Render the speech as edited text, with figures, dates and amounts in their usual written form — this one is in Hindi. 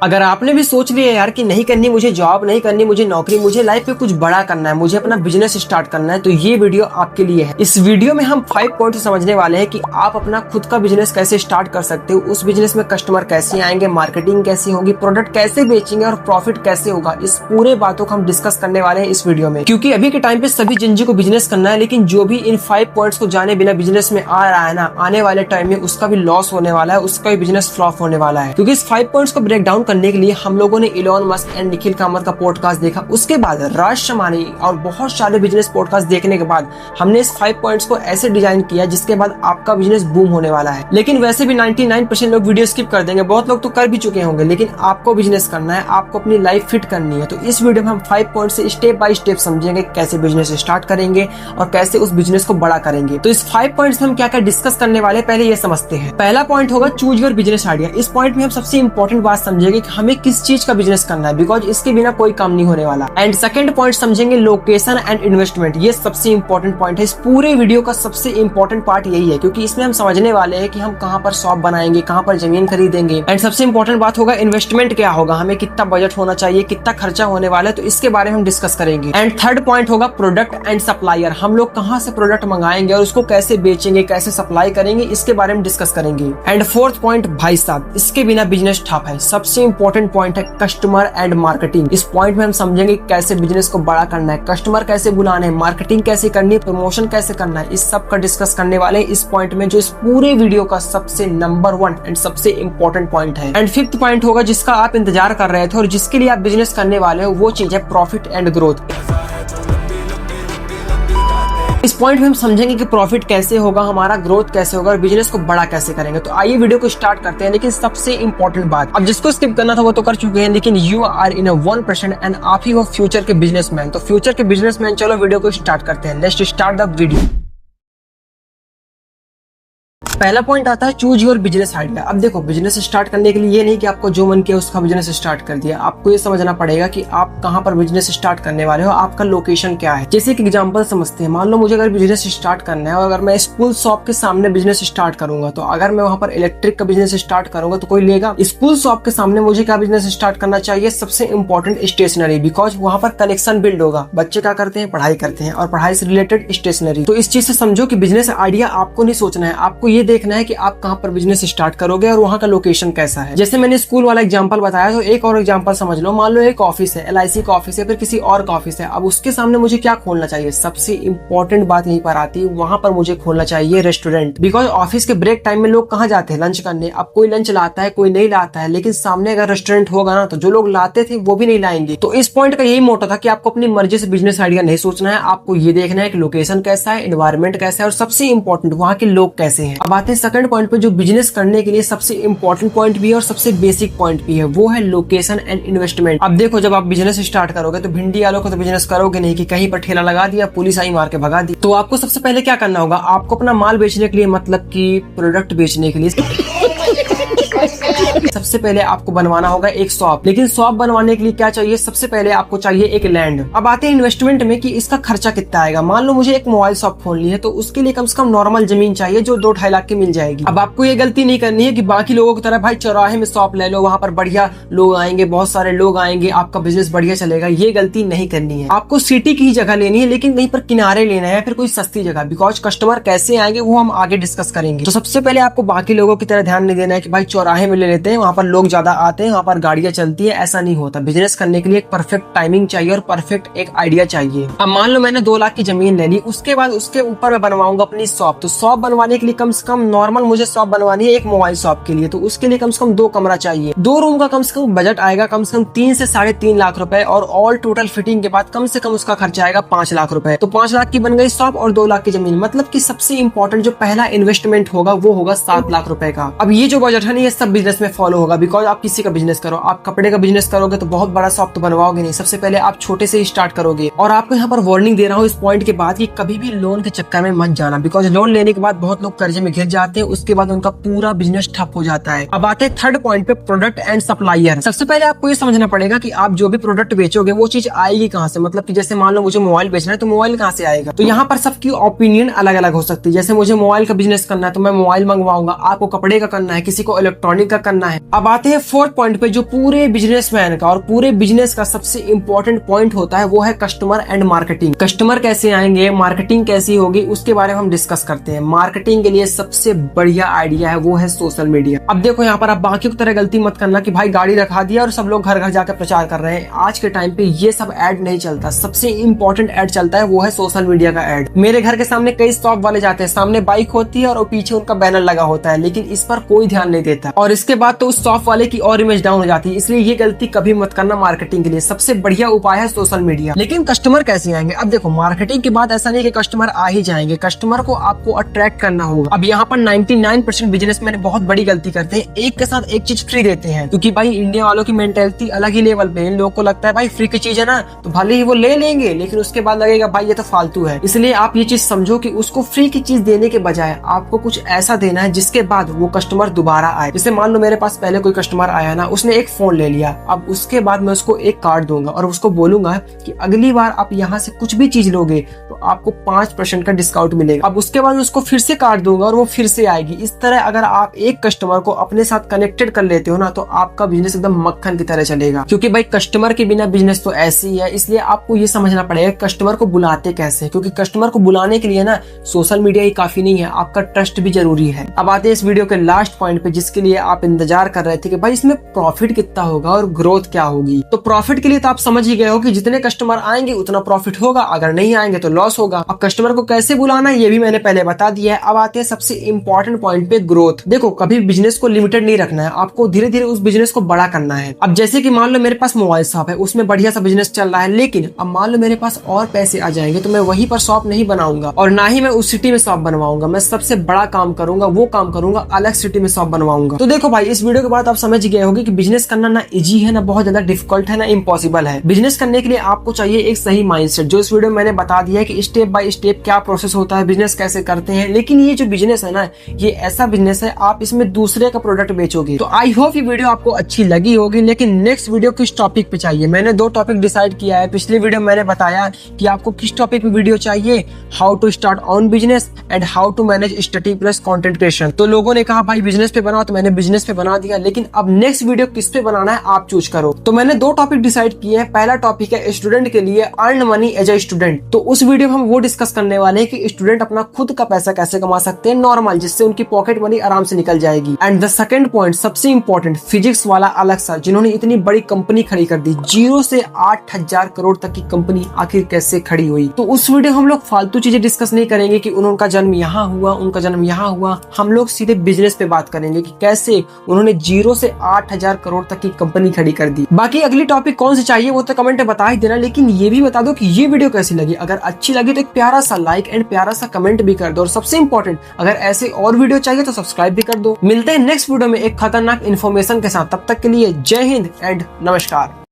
अगर आपने भी सोच लिया यार कि नहीं करनी मुझे जॉब, नहीं करनी मुझे नौकरी, मुझे लाइफ में कुछ बड़ा करना है, मुझे अपना बिजनेस स्टार्ट करना है, तो ये वीडियो आपके लिए है। इस वीडियो में हम 5 पॉइंट समझने वाले हैं कि आप अपना खुद का बिजनेस कैसे स्टार्ट कर सकते हो, उस बिजनेस में कस्टमर कैसे आएंगे, मार्केटिंग कैसी होगी, प्रोडक्ट कैसे बेचेंगे और प्रॉफिट कैसे होगा। इस पूरे बातों को हम डिस्कस करने वाले हैं इस वीडियो में, क्योंकि अभी के टाइम पे सभी जिंजी को बिजनेस करना है, लेकिन जो भी इन 5 पॉइंट्स को जाने बिना बिजनेस में आ रहा है ना, आने वाले टाइम में उसका भी लॉस होने वाला है, उसका भी बिजनेस फ्लॉप होने वाला है। क्योंकि इस 5 पॉइंट्स को ब्रेक डाउन करने के लिए हम लोगों ने Elon Musk and Nikhil Kamat का पॉडकास्ट देखा, उसके बाद राज शमानी और बहुत सारे बिजनेस पॉडकास्ट देखने के बाद हमने इस 5 पॉइंट्स को ऐसे डिजाइन किया जिसके बाद आपका बिजनेस बूम होने वाला है। लेकिन वैसे भी 99% लोग वीडियो स्किप कर देंगे, बहुत लोग तो कर भी चुके होंगे, लेकिन आपको बिजनेस करना है, आपको अपनी लाइफ फिट करनी है। तो इस वीडियो में हम 5 पॉइंट से स्टेप बाय स्टेप समझेंगे कैसे बिजनेस स्टार्ट करेंगे और कैसे उस बिजनेस को बड़ा करेंगे। तो इस 5 पॉइंट्स में हम क्या क्या डिस्कस करने वाले हैं, पहले ये समझते हैं। पहला पॉइंट होगा चूज योर बिजनेस आइडिया। इस पॉइंट में हम सबसे इंपॉर्टेंट बात समझेंगे कि हमें किस चीज का बिजनेस करना है, बिकॉज इसके बिना कोई काम नहीं होने वाला। एंड सेकंड पॉइंट समझेंगे लोकेशन एंड इन्वेस्टमेंट। ये सबसे इंपॉर्टेंट पॉइंट है, इस पूरे वीडियो का सबसे इंपॉर्टेंट पार्ट यही है, क्योंकि इसमें हम समझने वाले हैं कि हम कहाँ पर शॉप बनाएंगे, कहाँ पर जमीन खरीदेंगे। एंड सबसे इंपॉर्टेंट बात होगा इन्वेस्टमेंट क्या होगा, हमें कितना बजट होना चाहिए, कितना खर्चा होने वाला है, तो इसके बारे में हम डिस्कस करेंगे। एंड थर्ड पॉइंट होगा प्रोडक्ट एंड सप्लायर। हम लोग कहाँ से प्रोडक्ट मंगाएंगे और उसको कैसे बेचेंगे, कैसे सप्लाई करेंगे, इसके बारे में डिस्कस करेंगे। एंड फोर्थ पॉइंट भाई साहब, इसके बिना बिजनेस ठप है, सबसे इंपॉर्टेंट पॉइंट है कस्टमर एंड मार्केटिंग। इस पॉइंट में हम समझेंगे कैसे बिजनेस को बड़ा करना है, कस्टमर कैसे बुलाने हैं, मार्केटिंग कैसे करनी है, प्रमोशन कैसे करना है, इस सब का डिस्कस करने वाले हैं इस पॉइंट में, जो इस पूरे वीडियो का सबसे नंबर 1 एंड सबसे इंपॉर्टेंट पॉइंट है। एंड फिफ्थ पॉइंट होगा जिसका आप इंतजार कर रहे थे और जिसके लिए आप बिजनेस करने वाले हो, वो चीज है प्रॉफिट एंड ग्रोथ। इस पॉइंट में हम समझेंगे कि प्रॉफिट कैसे होगा, हमारा ग्रोथ कैसे होगा और बिजनेस को बड़ा कैसे करेंगे। तो आइए वीडियो को स्टार्ट करते हैं। लेकिन सबसे इंपॉर्टेंट बात, अब जिसको स्किप करना था वो तो कर चुके हैं, लेकिन यू आर इन 1% एंड आप ही वो फ्यूचर के बिजनेसमैन। तो फ्यूचर के बिजनेसमैन, चलो वीडियो को स्टार्ट करते हैं। Let's start the video. पहला पॉइंट आता है चूज योर बिजनेस आइडिया। अब देखो, बिजनेस स्टार्ट करने के लिए ये नहीं कि आपको जो मन किया उसका बिजनेस स्टार्ट कर दिया, आपको ये समझना पड़ेगा कि आप कहाँ पर बिजनेस स्टार्ट करने वाले हो, आपका लोकेशन क्या है। जैसे कि एग्जांपल समझते हैं, मान लो मुझे अगर बिजनेस स्टार्ट करना है और अगर मैं स्कूल शॉप के सामने बिजनेस स्टार्ट करूंगा, तो अगर मैं वहाँ पर इलेक्ट्रिक का बिजनेस स्टार्ट करूंगा तो कोई लेगा? स्कूल शॉप के सामने मुझे क्या बिजनेस स्टार्ट करना चाहिए? सबसे इंपॉर्टेंट स्टेशनरी, बिकॉज वहाँ पर कनेक्शन बिल्ड होगा। बच्चे क्या करते हैं, पढ़ाई करते हैं और पढ़ाई से रिलेटेड स्टेशनरी। तो इस चीज से समझो कि बिजनेस आइडिया आपको नहीं सोचना है, आपको ये देखना है कि आप कहाँ पर बिजनेस स्टार्ट करोगे और वहाँ का लोकेशन कैसा है। जैसे मैंने स्कूल वाला एग्जांपल बताया, तो एक और एग्जांपल समझ लो। मान लो एक ऑफिस है, LIC का ऑफिस है, फिर किसी और का ऑफिस है। अब उसके सामने मुझे क्या खोलना चाहिए? सबसे इंपॉर्टेंट बात यहीं पर आती है, वहां पर मुझे खोलना चाहिए रेस्टोरेंट। बिकॉज ऑफिस के ब्रेक टाइम में लोग कहाँ जाते हैं? लंच करने। अब कोई लंच लाता है, कोई नहीं लाता है, लेकिन सामने अगर रेस्टोरेंट होगा ना, तो जो लोग लाते थे वो भी नहीं लाएंगे। तो इस पॉइंट का यही मोटो था कि आपको अपनी मर्जी से बिजनेस आइडिया नहीं सोचना है, आपको ये देखना है कि लोकेशन कैसा है, एनवायरमेंट कैसा है और सबसे इंपॉर्टेंट वहाँ के लोग कैसे हैं। अब आते हैं सेकंड पॉइंट पे, जो बिजनेस करने के लिए सबसे इंपॉर्टेंट पॉइंट भी है और सबसे बेसिक पॉइंट भी है, वो है लोकेशन एंड इन्वेस्टमेंट। अब देखो, जब आप बिजनेस स्टार्ट करोगे तो भिंडी आलू का तो बिजनेस करोगे नहीं कि कहीं पर ठेला लगा दिया, पुलिस आई मार के भगा दी। तो आपको सबसे पहले क्या करना होगा? आपको अपना माल बेचने के लिए, मतलब कि प्रोडक्ट बेचने के लिए सबसे पहले आपको बनवाना होगा एक शॉप। लेकिन शॉप बनवाने के लिए क्या चाहिए? सबसे पहले आपको चाहिए एक लैंड। अब आते हैं इन्वेस्टमेंट में कि इसका खर्चा कितना आएगा। मान लो मुझे एक मोबाइल शॉप खोलनी है, तो उसके लिए कम से कम नॉर्मल जमीन चाहिए जो 2-2.5 लाख की मिल जाएगी। अब आपको ये गलती नहीं करनी है कि बाकी लोगों की तरह भाई चौराहे में शॉप ले लो, वहाँ पर बढ़िया लोग आएंगे, बहुत सारे लोग आएंगे, आपका बिजनेस बढ़िया चलेगा। ये गलती नहीं करनी है। आपको सिटी की जगह लेनी है, लेकिन कहीं पर किनारे लेना है, फिर कोई सस्ती जगह, बिकॉज कस्टमर कैसे आएंगे वो हम आगे डिस्कस करेंगे। तो सबसे पहले आपको बाकी लोगों की तरह ध्यान नहीं देना है कि भाई चौराहे में ले लेते हैं, वहाँ पर लोग ज्यादा आते हैं, वहाँ पर गाड़ियां चलती है। ऐसा नहीं होता। बिजनेस करने के लिए एक परफेक्ट टाइमिंग चाहिए और परफेक्ट एक आइडिया चाहिए। अब मान लो मैंने 2 लाख की जमीन ले ली, उसके बाद उसके ऊपर मैं बनवाऊंगा अपनी शॉप। तो शॉप बनवाने के लिए कम से कम नॉर्मल मुझे शॉप बनवानी है एक मोबाइल शॉप के लिए, तो उसके लिए कम से कम 2 कमरा चाहिए। 2 रूम का कम से कम बजट आएगा कम से कम 3 से 3.5 लाख रुपए, और ऑल टोटल फिटिंग के बाद कम से कम उसका खर्चा आएगा 5 लाख रुपए। तो 5 लाख की बन गई शॉप और 2 लाख की जमीन, मतलब कि सबसे इंपॉर्टेंट जो पहला इन्वेस्टमेंट होगा वो होगा 7 लाख रुपए का। अब ये जो बजट है ना, ये सब बिजनेस में फॉलो होगा, बिकॉज आप किसी का बिजनेस करो, आप कपड़े का बिजनेस करोगे तो बहुत बड़ा शॉप तो बनवाओगे नहीं, सबसे पहले आप छोटे से ही स्टार्ट करोगे। और आपको यहाँ पर वार्निंग दे रहा हूँ इस पॉइंट के बाद कि कभी भी लोन के चक्कर में मत जाना, बिकॉज लोन लेने के बाद बहुत लोग कर्जे में घिर जाते हैं, उसके बाद उनका पूरा बिजनेस ठप हो जाता है। अब आते हैं थर्ड पॉइंट पे, प्रोडक्ट एंड सप्लायर। सबसे पहले आपको ये समझना पड़ेगा कि आप जो भी प्रोडक्ट बेचोगे वो चीज आएगी कहाँ से। मतलब कि जैसे मान लो मुझे मोबाइल बेचना है, तो मोबाइल कहाँ से आएगा? तो यहाँ पर सबकी ओपिनियन अलग अलग हो सकती है। जैसे मुझे मोबाइल का बिजनेस करना है तो मैं मोबाइल मंगवाऊंगा, आपको कपड़े का करना है, किसी को इलेक्ट्रॉनिक का करना है, अब आते हैं फोर्थ पॉइंट पे, जो पूरे बिजनेसमैन का और पूरे बिजनेस का सबसे इंपॉर्टेंट पॉइंट होता है, वो है कस्टमर एंड मार्केटिंग। कस्टमर कैसे आएंगे, मार्केटिंग कैसी होगी, उसके बारे में हम डिस्कस करते हैं। मार्केटिंग के लिए सबसे बढ़िया आइडिया है वो है सोशल मीडिया। अब देखो यहाँ पर आप बाकी की तरह गलती मत करना कि भाई गाड़ी रखा दिया और सब लोग घर घर जाकर प्रचार कर रहे हैं। आज के टाइम पे ये सब एड नहीं चलता। सबसे इंपॉर्टेंट एड चलता है वो है सोशल मीडिया का एड। मेरे घर के सामने कई शॉप वाले जाते हैं, सामने बाइक होती है और पीछे उनका बैनर लगा होता है, लेकिन इस पर कोई ध्यान नहीं देता और इसके बाद तो उस शॉप वाले की और इमेज डाउन हो जाती है। इसलिए ये गलती कभी मत करना। मार्केटिंग के लिए सबसे बढ़िया उपाय है सोशल मीडिया। लेकिन कस्टमर कैसे आएंगे? अब देखो, मार्केटिंग के बाद ऐसा नहीं कि कस्टमर आ ही जाएंगे, कस्टमर को आपको अट्रैक्ट करना होगा। अब यहाँ पर 99% बिजनेसमैन बहुत बड़ी गलती करते हैं, एक के साथ एक चीज फ्री देते हैं, क्योंकि भाई इंडिया वालों की मेंटेलिटी अलग ही लेवल पे है। इन लोगों को लगता है भाई फ्री की चीज है ना, तो भले ही वो ले लेंगे, लेकिन उसके बाद लगेगा भाई ये तो फालतू है। इसलिए आप ये चीज समझो कि उसको फ्री की चीज देने के बजाय आपको कुछ ऐसा देना है जिसके बाद वो कस्टमर दोबारा आए। जैसे मान लो मेरे पास पहले कोई कस्टमर आया ना, उसने एक फोन ले लिया, अब उसके बाद मैं उसको एक कार्ड दूंगा और उसको बोलूंगा कि अगली बार आप यहाँ से कुछ भी चीज लोगे तो आपको 5% का डिस्काउंट मिलेगा। अब उसके बाद उसको फिर से कार्ड दूंगा और वो फिर से आएगी। इस तरह अगर आप एक कस्टमर को अपने साथ कनेक्टेड कर लेते हो ना, तो आपका बिजनेस एकदम मक्खन की तरह चलेगा। क्योंकि भाई कस्टमर के बिना बिजनेस तो ऐसे ही है। इसलिए आपको ये समझना पड़ेगा कस्टमर को बुलाते कैसे, क्योंकि कस्टमर को बुलाने के लिए ना सोशल मीडिया ही काफी नहीं है, आपका ट्रस्ट भी जरूरी है। अब आते हैं इस वीडियो के लास्ट पॉइंट पे, जिसके लिए आप इंतजार कर रहे थे कि भाई इसमें प्रॉफिट कितना होगा और ग्रोथ क्या होगी। तो प्रॉफिट के लिए तो आप समझ ही गए हो कि जितने कस्टमर आएंगे उतना प्रॉफिट होगा, अगर नहीं आएंगे तो लॉस होगा। अब कस्टमर को कैसे बुलाना है ये भी मैंने पहले बता दिया है। अब आते हैं सबसे इंपॉर्टेंट पॉइंट पे, ग्रोथ। देखो, कभी बिजनेस को लिमिटेड नहीं रखना है, आपको धीरे धीरे उस बिजनेस को बड़ा करना है। अब जैसे कि मान लो मेरे पास मोबाइल शॉप है, उसमें बढ़िया सा बिजनेस चल रहा है, लेकिन अब मान लो मेरे पास और पैसे आ जाएंगे तो मैं वहीं पर शॉप नहीं बनाऊंगा और ना ही मैं उस सिटी में शॉप बनवाऊंगा। मैं सबसे बड़ा काम करूंगा, वो काम करूंगा अलग सिटी में शॉप बनवाऊंगा। तो देखो भाई, इस वीडियो के बाद आप समझ गए होंगे कि बिजनेस करना ना इजी है, ना बहुत ज्यादा डिफिकल्ट है, ना इम्पॉसिबल है। बिजनेस करने के लिए आपको चाहिए एक सही माइंडसेट, जो इस वीडियो में मैंने बता दिया है कि स्टेप बाय स्टेप क्या प्रोसेस होता है, बिजनेस कैसे करते हैं। लेकिन ये जो बिजनेस है ना, ये ऐसा बिजनेस है आप इसमें दूसरे का प्रोडक्ट बेचोगे। तो आई होप ये वीडियो आपको अच्छी लगी होगी। लेकिन नेक्स्ट वीडियो किस टॉपिक पे चाहिए, मैंने 2 टॉपिक डिसाइड किया है। पिछले वीडियो में मैंने बताया कि आपको किस टॉपिक पे वीडियो चाहिए, how to start on business and how to manage study plus content creation. तो लोगों ने कहा भाई बिजनेस पे बनाओ, तो मैंने बिजनेस पे बना दिया। लेकिन अब नेक्स्ट वीडियो किस पे बनाना है आप चूज करो। तो मैंने 2 टॉपिक डिसाइड किए हैं। पहला टॉपिक है स्टूडेंट के लिए, earn money as a student. तो उस वीडियो में हम वो डिस्कस करने वाले हैं कि स्टूडेंट अपना खुद का पैसा कैसे कमा सकते हैं नॉर्मल, जिससे उनकी पॉकेट मनी आराम से निकल जाएगी। एंड द सेकंड पॉइंट सबसे इंपॉर्टेंट, फिजिक्स वाला अलग सा, जिन्होंने इतनी बड़ी कंपनी खड़ी कर दी, 0 से 8000 करोड़ तक की कंपनी आखिर कैसे खड़ी हुई। तो उस वीडियो हम लोग फालतू चीजें डिस्कस नहीं करेंगे कि उनका जन्म यहाँ हुआ, उनका जन्म यहाँ हुआ। हम लोग सीधे बिजनेस पे बात करेंगे कि कैसे उन्होंने 0 से 8000 करोड़ तक की कंपनी खड़ी कर दी। बाकी अगली टॉपिक कौन सी चाहिए वो तो कमेंट में बता ही देना, लेकिन ये भी बता दो कि ये वीडियो कैसी लगी। अगर अच्छी लगी तो एक प्यारा सा लाइक एंड प्यारा सा कमेंट भी कर दो, और सबसे इंपॉर्टेंट, अगर ऐसे और वीडियो चाहिए तो सब्सक्राइब भी कर दो। मिलते हैं नेक्स्ट वीडियो में एक खतरनाक इन्फॉर्मेशन के साथ। तब तक के लिए जय हिंद एंड नमस्कार।